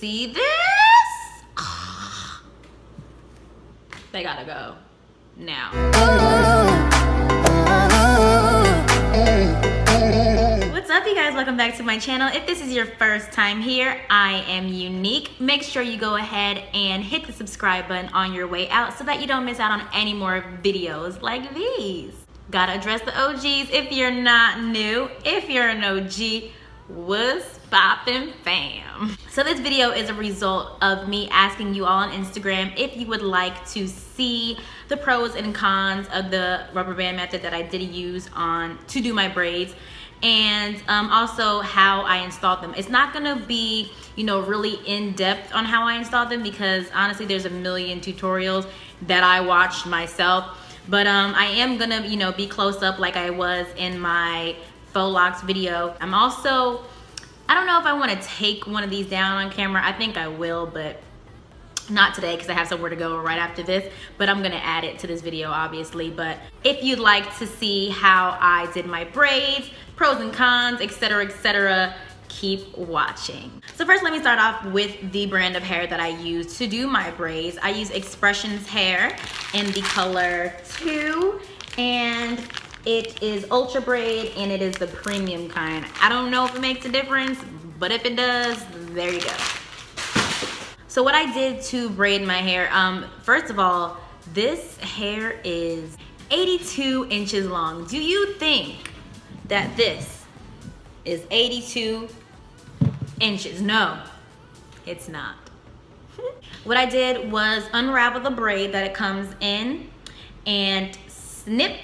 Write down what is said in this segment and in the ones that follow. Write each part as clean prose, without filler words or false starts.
see this? They gotta go now. What's up, you guys? Welcome back to my channel. If this is your first time here, I am Unique. Make sure you go ahead and hit the subscribe button on your way out so that you don't miss out on any more videos like these. Gotta address the OGs if you're not new. If you're an OG, what's poppin' fam? So this video is a result of me asking you all on Instagram if you would like to see the pros and cons of the rubber band method that I did use to do my braids, and also how I installed them. It's not gonna be, really in depth on how I installed them because honestly there's a million tutorials that I watched myself. But I am gonna, be close up like I was in my faux locks video. I'm also, I don't know if I want to take one of these down on camera. I think I will, but not today because I have somewhere to go right after this. But I'm gonna add it to this video, obviously. But if you'd like to see how I did my braids, pros and cons, etc., keep watching. So first, let me start off with the brand of hair that I use to do my braids. I use Expressions hair in the color 2, and it is ultra braid, and it is the premium kind. I don't know if it makes a difference, but if it does, there you go. So what I did to braid my hair, first of all, this hair is 82 inches long. Do you think that this is 82 inches? No, it's not. What I did was unravel the braid that it comes in and snip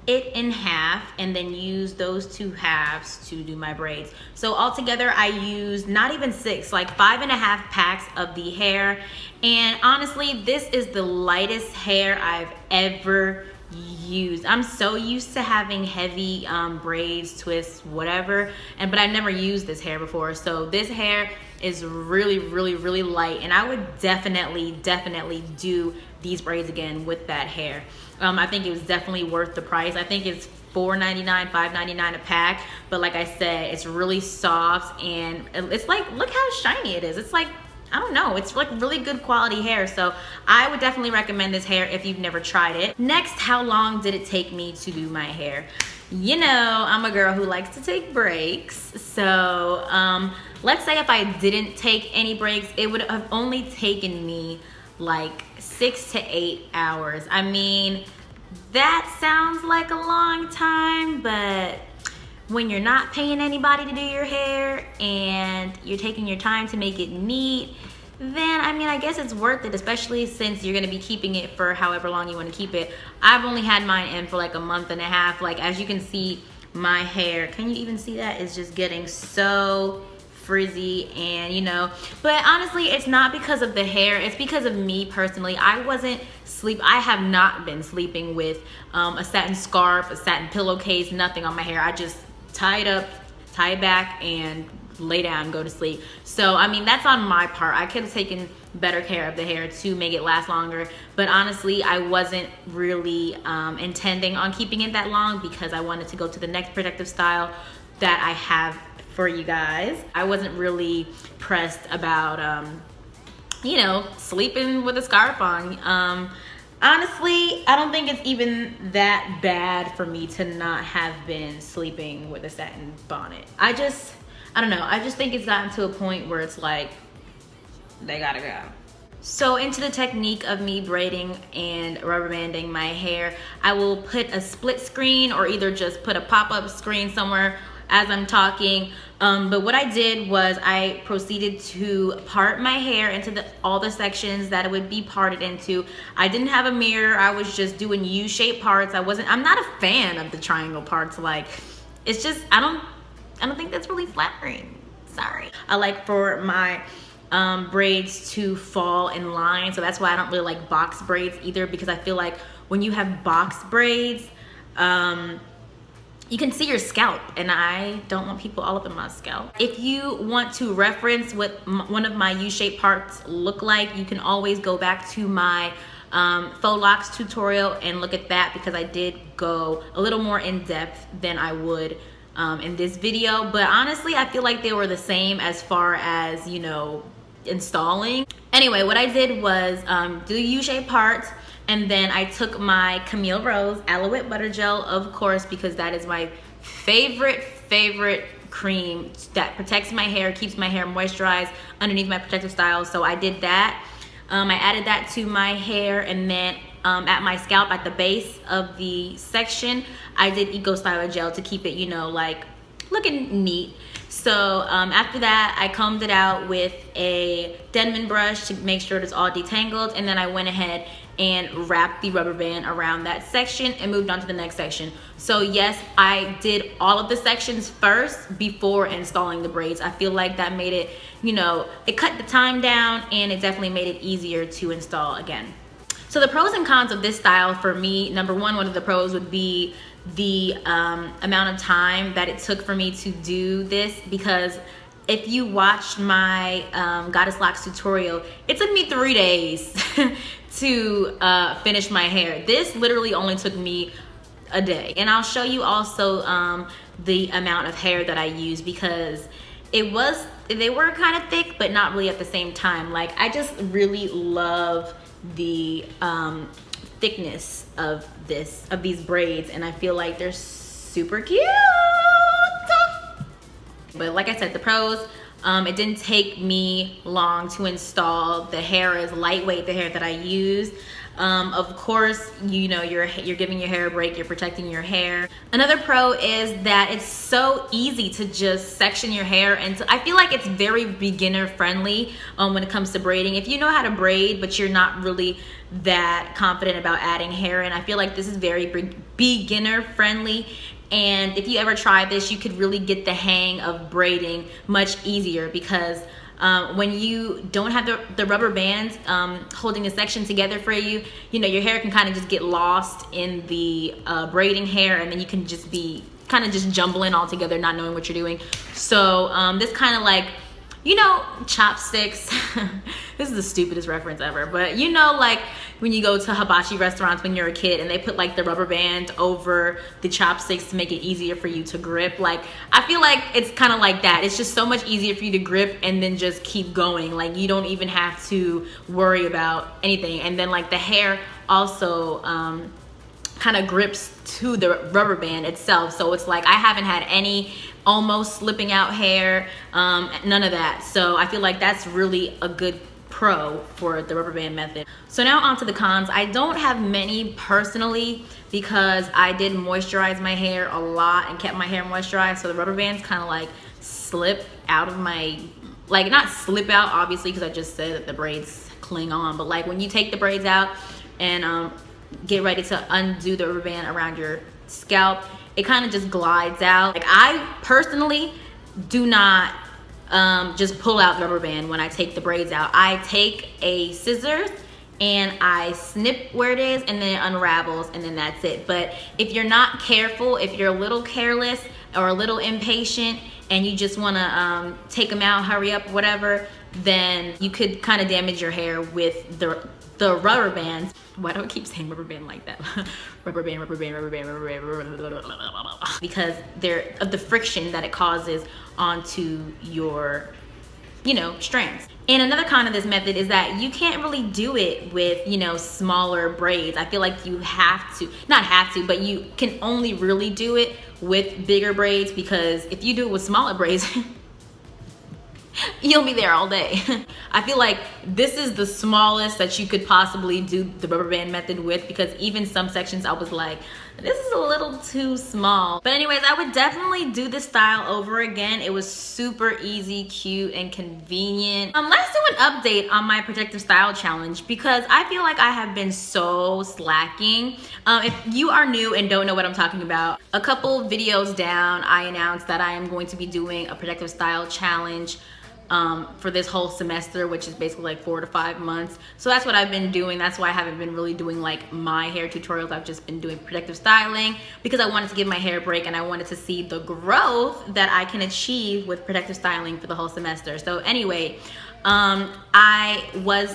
it in half, and then use those 2 halves to do my braids. So altogether I used not even 6, like 5.5 packs of the hair. And honestly, this is the lightest hair I've ever used. I'm so used to having heavy braids, twists, whatever, but I've never used this hair before. So this hair is really light, and I would definitely do these braids again with that hair. I think it was definitely worth the price. I think it's $4.99, $5.99 a pack, but like I said, it's really soft, and it's like, look how shiny it is. It's like, I don't know, it's like really good quality hair. So I would definitely recommend this hair if you've never tried it. Next, how long did it take me to do my hair? I'm a girl who likes to take breaks. So let's say if I didn't take any breaks, it would have only taken me like 6 to 8 hours. I mean, that sounds like a long time, but when you're not paying anybody to do your hair and you're taking your time to make it neat, then I guess it's worth it, especially since you're gonna be keeping it for however long you want to keep it. I've only had mine in for like a month and a half. Like, as you can see, my hair, can you even see that? It's just getting so frizzy, and but honestly, it's not because of the hair, it's because of me personally. I have not been sleeping with a satin scarf, a satin pillowcase, nothing on my hair. I just tie it up, tie it back, and lay down and go to sleep. So that's on my part. I could have taken better care of the hair to make it last longer, but honestly, I wasn't really intending on keeping it that long because I wanted to go to the next protective style that I have for you guys. I wasn't really pressed about sleeping with a scarf on. Honestly, I don't think it's even that bad for me to not have been sleeping with a satin bonnet. I don't know, I just think it's gotten to a point where it's like, they gotta go. So into the technique of me braiding and rubber banding my hair, I will put a split screen or either just put a pop-up screen somewhere as I'm talking. But what I did was I proceeded to part my hair into all the sections that it would be parted into. I didn't have a mirror. I was just doing U-shaped parts. I'm not a fan of the triangle parts. Like, it's just, I don't think that's really flattering. Sorry. I like for my braids to fall in line, so that's why I don't really like box braids either, because I feel like when you have box braids, you can see your scalp, and I don't want people all up in my scalp. If you want to reference what one of my U-shaped parts look like, you can always go back to my faux locks tutorial and look at that, because I did go a little more in depth than I would in this video. But honestly, I feel like they were the same as far as, installing. Anyway, what I did was do U-shaped parts, and then I took my Camille Rose Aloe Butter Gel, of course, because that is my favorite cream that protects my hair, keeps my hair moisturized underneath my protective style. So I did that. I added that to my hair, and then at my scalp, at the base of the section, I did Eco Styler Gel to keep it, you know, like looking neat. So after that, I combed it out with a Denman brush to make sure it's all detangled, and then I went ahead and wrapped the rubber band around that section and moved on to the next section. So yes, I did all of the sections first before installing the braids. I feel like that made it, you know, it cut the time down, and it definitely made it easier to install again. So the pros and cons of this style for me, number one of the pros would be the amount of time that it took for me to do this, because if you watched my Goddess Locks tutorial, it took me 3 days to finish my hair. This literally only took me a day. And I'll show you also the amount of hair that I used, because they were kind of thick, but not really at the same time. Like, I just really love the thickness of these braids, and I feel like they're super cute. But like I said, the pros, it didn't take me long to install. The hair is lightweight, the hair that I use. Of course, you know, you're giving your hair a break, you're protecting your hair. Another pro is that it's so easy to just section your hair, and I feel like it's very beginner friendly when it comes to braiding. If you know how to braid, but you're not really that confident about adding hair in, I feel like this is very beginner friendly. And if you ever try this, you could really get the hang of braiding much easier, because when you don't have the rubber bands holding the section together for you, you know, your hair can kind of just get lost in the braiding hair, and then you can just be kind of just jumbling all together, not knowing what you're doing. So this kind of like, you know, chopsticks. This is the stupidest reference ever, but you know, like when you go to hibachi restaurants when you're a kid and they put like the rubber band over the chopsticks to make it easier for you to grip. Like, I feel like it's kind of like that. It's just so much easier for you to grip and then just keep going. Like, you don't even have to worry about anything. And then like the hair also kind of grips to the rubber band itself. So it's like I haven't had any almost slipping out hair, none of that. So I feel like that's really a good pro for the rubber band method. So now on to the cons. I don't have many personally, because I did moisturize my hair a lot and kept my hair moisturized. So the rubber bands kind of like slip out of my, like, not slip out obviously, because I just said that the braids cling on, but like when you take the braids out and get ready to undo the rubber band around your scalp, it kind of just glides out. Like, I personally do not just pull out the rubber band when I take the braids out. I take a scissors and I snip where it is, and then it unravels, and then that's it. But if you're not careful, if you're a little careless or a little impatient and you just want to take them out, hurry up, whatever, then you could kind of damage your hair with the rubber bands. Why do I keep saying rubber band like that? Rubber band, rubber band, rubber band, rubber band, rubber band. Because they're of the friction that it causes onto your, you know, strands. And another con of this method is that you can't really do it with, you know, smaller braids. I feel like you have to, not have to, but you can only really do it with bigger braids, because if you do it with smaller braids, you'll be there all day. I feel like this is the smallest that you could possibly do the rubber band method with, because even some sections I was like, this is a little too small. But anyways, I would definitely do this style over again. It was super easy, cute, and convenient. Let's do an update on my protective style challenge, because I feel like I have been so slacking. If you are new and don't know what I'm talking about, a couple videos down, I announced that I am going to be doing a protective style challenge for this whole semester, which is basically like 4 to 5 months. So that's what I've been doing. That's why I haven't been really doing like my hair tutorials. I've just been doing protective styling, because I wanted to give my hair a break and I wanted to see the growth that I can achieve with protective styling for the whole semester. So anyway, I was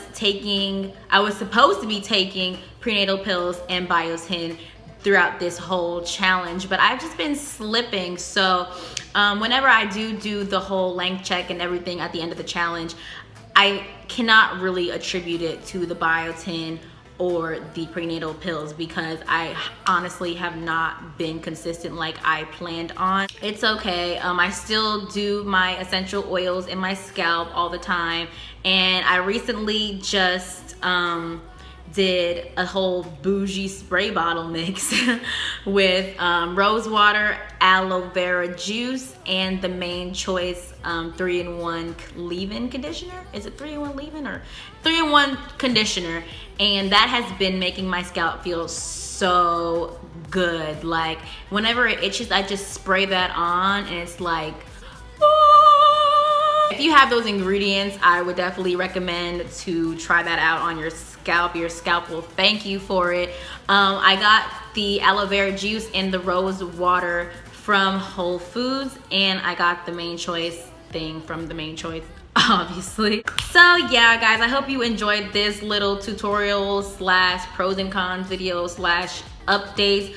supposed to be taking prenatal pills and biotin throughout this whole challenge, but I've just been slipping. So whenever I do the whole length check and everything at the end of the challenge, I cannot really attribute it to the biotin or the prenatal pills because I honestly have not been consistent like I planned on. It's okay. I still do my essential oils in my scalp all the time, and I recently just did a whole bougie spray bottle mix with rose water, aloe vera juice, and the Main Choice 3-in-1 leave-in conditioner. Is it 3-in-1 leave-in or 3-in-1 conditioner? And that has been making my scalp feel so good. Like whenever it itches, I just spray that on and it's like, if you have those ingredients, I would definitely recommend to try that out on your scalp. Your scalp will thank you for it. I got the aloe vera juice and the rose water from Whole Foods, and I got the Main Choice thing from the Main Choice, obviously. So yeah, guys, I hope you enjoyed this little tutorial slash pros and cons video slash updates,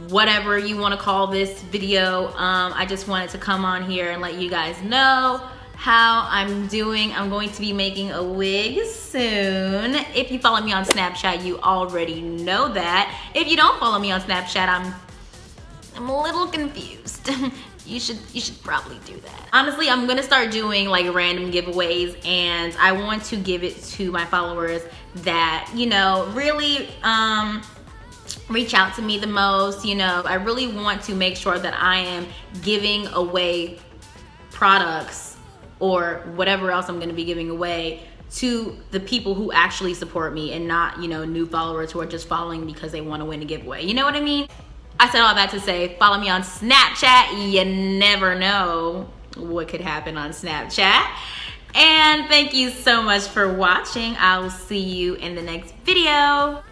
whatever you want to call this video. I just wanted to come on here and let you guys know how I'm doing. I'm going to be making a wig soon. If you follow me on Snapchat, you already know that. If you don't follow me on Snapchat, I'm a little confused. You should probably do that. Honestly, I'm gonna start doing like random giveaways, and I want to give it to my followers that, you know, really reach out to me the most. You know, I really want to make sure that I am giving away products or whatever else I'm going to be giving away to the people who actually support me, and not, you know, new followers who are just following because they want to win a giveaway. You know what I mean? I said all that to say, follow me on Snapchat. You never know what could happen on Snapchat. And thank you so much for watching. I will see you in the next video.